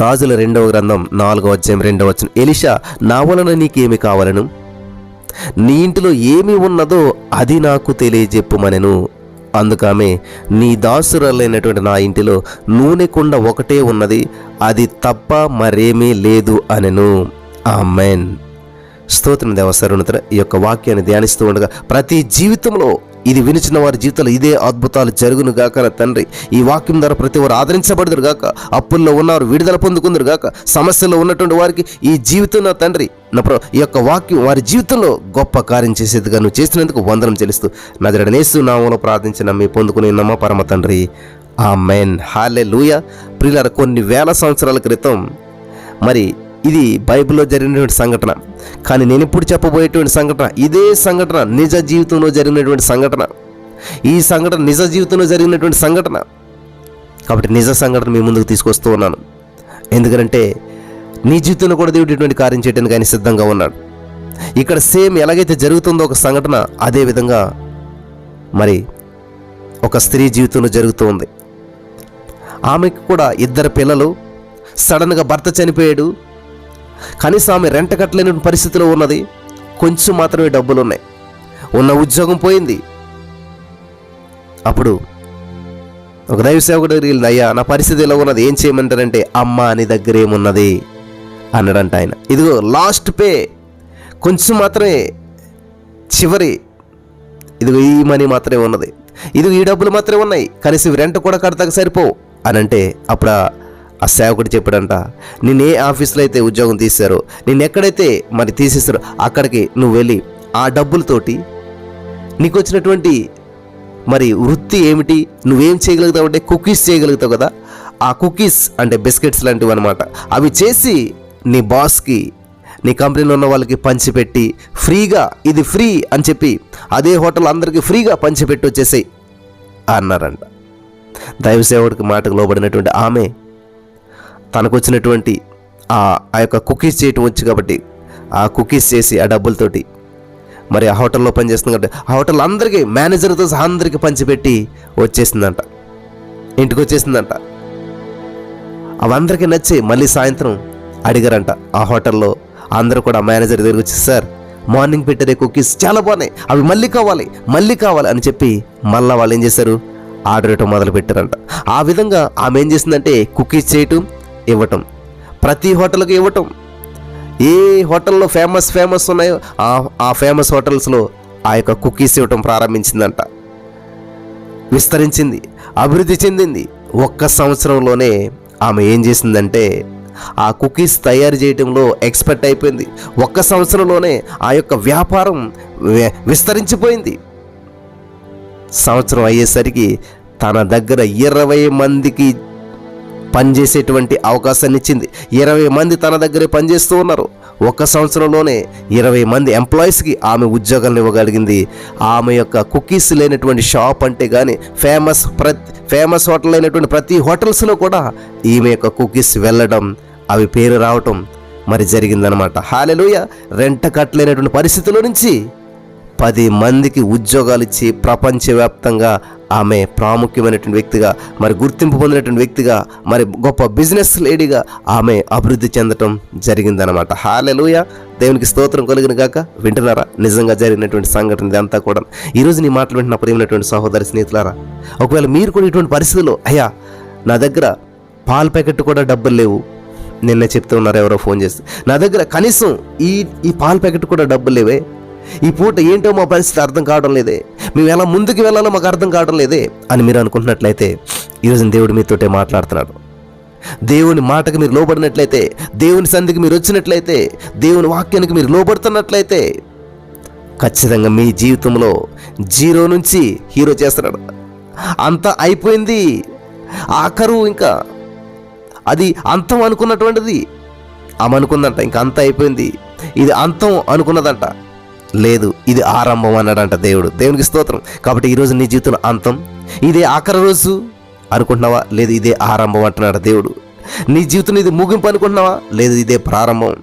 రాజుల 2వ గ్రంథం 4వ అధ్యాయం 2వ వచనం. ఎలీషా, నా వలన నీకేమి కావాలను? నీ ఇంటిలో ఏమి ఉన్నదో అది నాకు తెలియజెప్పుమనెను. అందుకామె, నీ దాసురాలైనటువంటి నా ఇంటిలో నూనె కుండ ఒకటే ఉన్నది, అది తప్ప మరేమీ లేదు అనెను. ఆమేన్. స్తోత్రం దేవ సర్వోన్నతుడా. ఈ యొక్క వాక్యాన్ని ధ్యానిస్తూ ఉండగా ప్రతి జీవితంలో ఇది వినిచిన వారి జీవితంలో ఇదే అద్భుతాలు జరుగును గాక నా తండ్రి. ఈ వాక్యం ద్వారా ప్రతి వారు ఆదరించబడదురు గాక, అప్పుల్లో ఉన్నవారు విడుదల పొందుకుందరు గాక, సమస్యల్లో ఉన్నటువంటి వారికి ఈ జీవితం నా తండ్రి ఈ యొక్క వాక్యం వారి జీవితంలో గొప్ప కార్యం చేసేదిగా నువ్వు చేసినందుకు వందనం చెల్లిస్తూ నజరేయుడైన యేసు నామములో ప్రార్థించిన మీ పొందుకుని నమ్మ పరమ తండ్రి. ఆమేన్. హల్లెలూయా. ప్రియులారా, కొన్ని వేల సంవత్సరాల క్రితం మరి ఇది బైబిల్లో జరిగినటువంటి సంఘటన. కానీ నేను ఇప్పుడు చెప్పబోయేటువంటి సంఘటన, ఇదే సంఘటన నిజ జీవితంలో జరిగినటువంటి సంఘటన. ఈ సంఘటన నిజ జీవితంలో జరిగినటువంటి సంఘటన కాబట్టి నిజ సంఘటన మీ ముందుకు తీసుకొస్తూ ఉన్నాను. ఎందుకంటే నీ జీవితంలో కూడా దేవుడు ఇటువంటి కార్యం చేయడానికి ఆయన సిద్ధంగా ఉన్నాడు. ఇక్కడ సేమ్ ఎలాగైతే జరుగుతుందో ఒక సంఘటన, అదేవిధంగా మరి ఒక స్త్రీ జీవితంలో జరుగుతూ ఉంది. ఆమెకు కూడా 2 పిల్లలు. సడన్గా భర్త చనిపోయాడు. కనీసం ఆమె రెంట కట్టలేని పరిస్థితిలో ఉన్నది. కొంచెం మాత్రమే డబ్బులు ఉన్నాయి. ఉన్న ఉద్యోగం పోయింది. అప్పుడు ఒక దైవ సేవకుడు వెళ్ళింది, అయ్యా నా పరిస్థితి ఇలా ఉన్నది, ఏం చేయమంటారంటే, అమ్మ నీ దగ్గర ఏమున్నది అన్నాడంట ఆయన. ఇదిగో లాస్ట్ పే, కొంచెం మాత్రమే చివరి, ఇదిగో ఈ మనీ మాత్రమే ఉన్నది, ఇదిగో ఈ డబ్బులు మాత్రమే ఉన్నాయి, కనీసం రెంట్ కూడా కడతాక సరిపో అని అంటే, అప్పుడు ఆ సేవకుడు చెప్పాడంట, నేను ఏ ఆఫీస్లో అయితే ఉద్యోగం తీశారో, నేను ఎక్కడైతే మరి తీసేస్తారో అక్కడికి నువ్వు వెళ్ళి ఆ డబ్బులతోటి నీకు వచ్చినటువంటి మరి వృత్తి ఏమిటి, నువ్వేం చేయగలుగుతావు అంటే కుకీస్ చేయగలుగుతావు కదా, ఆ కుకీస్ అంటే బిస్కెట్స్ లాంటివి అనమాట, అవి చేసి నీ బాస్కి నీ కంపెనీలో ఉన్న వాళ్ళకి పంచిపెట్టి ఫ్రీగా, ఇది ఫ్రీ అని చెప్పి అదే హోటల్ అందరికీ ఫ్రీగా పంచిపెట్టి వచ్చేసాయి అన్నారంట. దైవసేవుడికి మాటకు లోబడినటువంటి ఆమె తనకు వచ్చినటువంటి ఆ యొక్క కుకీస్ చేయటం వచ్చు కాబట్టి ఆ కుకీస్ చేసి ఆ డబ్బులతోటి మరి ఆ హోటల్లో పనిచేస్తుంది కాబట్టి ఆ హోటల్ అందరికీ, మేనేజర్తో సహా అందరికీ పంచిపెట్టి వచ్చేసిందంట, ఇంటికి వచ్చేసిందంట. అవందరికీ నచ్చి మళ్ళీ సాయంత్రం అడిగారంట ఆ హోటల్లో అందరూ కూడా మేనేజర్ దగ్గరికి వచ్చి, సార్ మార్నింగ్ పెట్టేదే కుకీస్ చాలా బాగున్నాయి, అవి మళ్ళీ కావాలి అని చెప్పి మళ్ళీ వాళ్ళు ఏం చేశారు, ఆర్డర్ ఇవ్వటం మొదలు పెట్టారంట. ఆ విధంగా ఆమె ఏం చేసిందంటే కుకీస్ చేయటం, ఇవ్వటం, ప్రతి హోటల్కి ఇవ్వటం. ఏ హోటల్లో ఫేమస్ ఉన్నాయో ఆ ఫేమస్ హోటల్స్లో ఆ యొక్క కుకీస్ ఇవ్వటం ప్రారంభించిందంట. విస్తరించింది, అభివృద్ధి చెందింది. 1 సంవత్సరంలోనే ఆమె ఏం చేసిందంటే ఆ కుకీస్ తయారు చేయటంలో ఎక్స్పర్ట్ అయిపోయింది. 1 సంవత్సరంలోనే ఆ యొక్క వ్యాపారం విస్తరించిపోయింది. సంవత్సరం అయ్యేసరికి తన దగ్గర 20 మందికి పనిచేసేటువంటి అవకాశాన్ని ఇచ్చింది. 20 మంది తన దగ్గరే పనిచేస్తూ ఉన్నారు. 1 సంవత్సరంలోనే 20 మంది ఎంప్లాయీస్కి ఆమె ఉద్యోగాలను ఇవ్వగలిగింది. ఆమె యొక్క కుకీస్ లేనటువంటి షాప్ అంటే కానీ ఫేమస్ హోటల్ అయినటువంటి ప్రతి హోటల్స్లో కూడా ఈమె యొక్క కుకీస్ వెళ్ళడం, అవి పేరు రావటం మరి జరిగిందనమాట. హల్లెలూయా. రెంట కట్టలేనటువంటి పరిస్థితుల నుంచి 10 మందికి ఉద్యోగాలు ఇచ్చి ప్రపంచవ్యాప్తంగా ఆమె ప్రాముఖ్యమైనటువంటి వ్యక్తిగా, మరి గుర్తింపు పొందినటువంటి వ్యక్తిగా, మరి గొప్ప బిజినెస్ లేడీగా ఆమె అభివృద్ధి చెందటం జరిగిందనమాట. హల్లెలూయా. దేవునికి స్తోత్రం కలుగును గాక. వింటున్నారా? నిజంగా జరిగినటువంటి సంఘటన ఇదంతా కూడా. ఈరోజు నీ మాటలు వింటున్న ప్రియమైనటువంటి సహోదరి స్నేహితులారా, ఒకవేళ మీరు కూడా ఇటువంటి పరిస్థితుల్లో, అయ్యా నా దగ్గర పాల ప్యాకెట్ కూడా డబ్బులు లేవు, నిన్నే చెప్తూ ఉన్నారు ఎవరో ఫోన్ చేసి, నా దగ్గర కనీసం ఈ పాల ప్యాకెట్ కూడా డబ్బులు లేవే, ఈ పూట ఏంటో మా పరిస్థితి అర్థం కావడం లేదే, మేము ఎలా ముందుకు వెళ్ళాలో మాకు అర్థం కావడం లేదే అని మీరు అనుకుంటున్నట్లయితే, ఈరోజు దేవుడు మీతోటే మాట్లాడుతున్నాడు. దేవుని మాటకు మీరు లోబడినట్లయితే, దేవుని సంధికి మీరు వచ్చినట్లయితే, దేవుని వాక్యానికి మీరు లోబడుతున్నట్లయితే ఖచ్చితంగా మీ జీవితంలో 0 నుంచి హీరో చేస్తున్నాడు. అంతా అయిపోయింది, ఆఖరు ఇంకా అది అంతం అనుకున్నటువంటిది ఆమె అనుకుందంట, ఇంకా అంతా అయిపోయింది, ఇది అంతం అనుకున్నదంట. లేదు, ఇది ఆరంభం అన్నాడంట దేవుడు. దేవునికి స్తోత్రం. కాబట్టి ఈరోజు నీ జీవితంలో అంతం, ఇదే ఆఖరి రోజు అనుకుంటున్నావా? లేదు, ఇదే ఆరంభం అంటున్నాడు దేవుడు. నీ జీవితంలో ఇది ముగింపు అనుకుంటున్నావా? లేదు, ఇదే ప్రారంభం.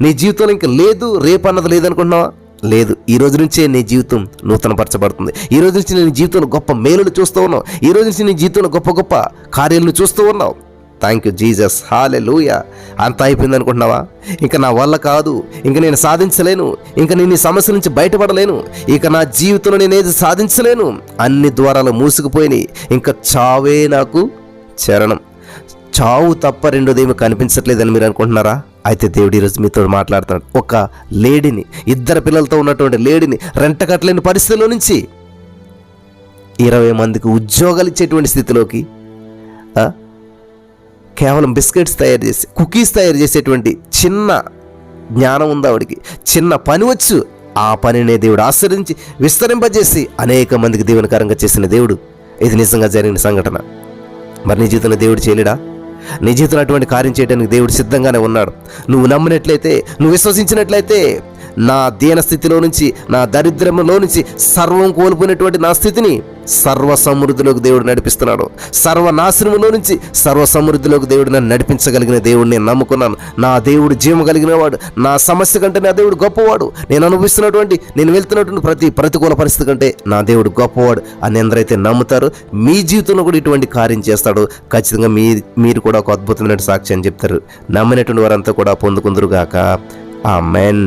నీ జీవితంలో ఇంకా లేదు, రేపు అన్నది లేదనుకుంటున్నావా? లేదు, ఈ రోజు నుంచే నీ జీవితం నూతనపరచబడుతుంది. ఈ రోజు నుంచి నీ జీవితంలో గొప్ప మేలును చూస్తూ ఉన్నావు. ఈ రోజు నుంచి నీ జీవితంలో గొప్ప గొప్ప కార్యాలను చూస్తూ ఉన్నావు. థ్యాంక్ యూ జీసస్, హల్లెలూయా. అంత అయిపోయింది అనుకుంటున్నావా? ఇంకా నా వల్ల కాదు, ఇంకా నేను సాధించలేను, ఇంకా నేను ఈ సమస్య నుంచి బయటపడలేను, ఇక నా జీవితంలో నేనేది సాధించలేను, అన్ని ద్వారాలు మూసుకుపోయినాయి, ఇంకా చావే నాకు చరణం, చావు తప్ప రెండోదేమీ కనిపించట్లేదని మీరు అనుకుంటున్నారా? అయితే దేవుడు ఈరోజు మీతో మాట్లాడుతున్నాడు. ఒక లేడీని, 2 పిల్లలతో ఉన్నటువంటి లేడీని రెంట కట్టలేని పరిస్థితిలో నుంచి 20 మందికి ఉద్యోగాలు ఇచ్చేటువంటి స్థితిలోకి, కేవలం బిస్కెట్స్ తయారు చేసి, కుకీస్ తయారు చేసేటువంటి చిన్న జ్ఞానం ఉంది ఆవిడికి, చిన్న పని వచ్చు. ఆ పనినే దేవుడు ఆశ్రయించి విస్తరింపజేసి అనేక మందికి దీవెనకరంగా చేసిన దేవుడు. ఇది నిజంగా జరిగిన సంఘటన. మరి నీ జీవితంలో దేవుడు చేయలేడా? నీ జీవితంలో అటువంటి కార్యం చేయడానికి దేవుడు సిద్ధంగానే ఉన్నాడు. నువ్వు నమ్మినట్లయితే, నువ్వు విశ్వసించినట్లయితే, నా దీన స్థితిలో నుంచి, నా దరిద్రంలో నుంచి, సర్వం కోల్పోయినటువంటి నా స్థితిని సర్వ సమృద్ధిలోకి దేవుడు నడిపిస్తున్నాడు. సర్వనాశనంలో నుంచి సర్వ సమృద్ధిలోకి దేవుడు నన్ను నడిపించగలిగిన దేవుడు నేను నమ్ముకున్నాను. నా దేవుడు జీవం కలిగిన వాడు. నా సమస్య కంటే నా దేవుడు గొప్పవాడు. నేను అనుభవిస్తున్నటువంటి, నేను వెళ్తున్నటువంటి ప్రతి ప్రతికూల పరిస్థితి కంటే నా దేవుడు గొప్పవాడు అని ఎందరైతే నమ్ముతారో మీ జీవితంలో కూడా ఇటువంటి కార్యం చేస్తాడు. ఖచ్చితంగా మీరు కూడా ఒక అద్భుతమైన సాక్ష్యం చెప్తారు. నమ్మినటువంటి వారంతా కూడా పొందుకుందరుగాక. ఆమేన్.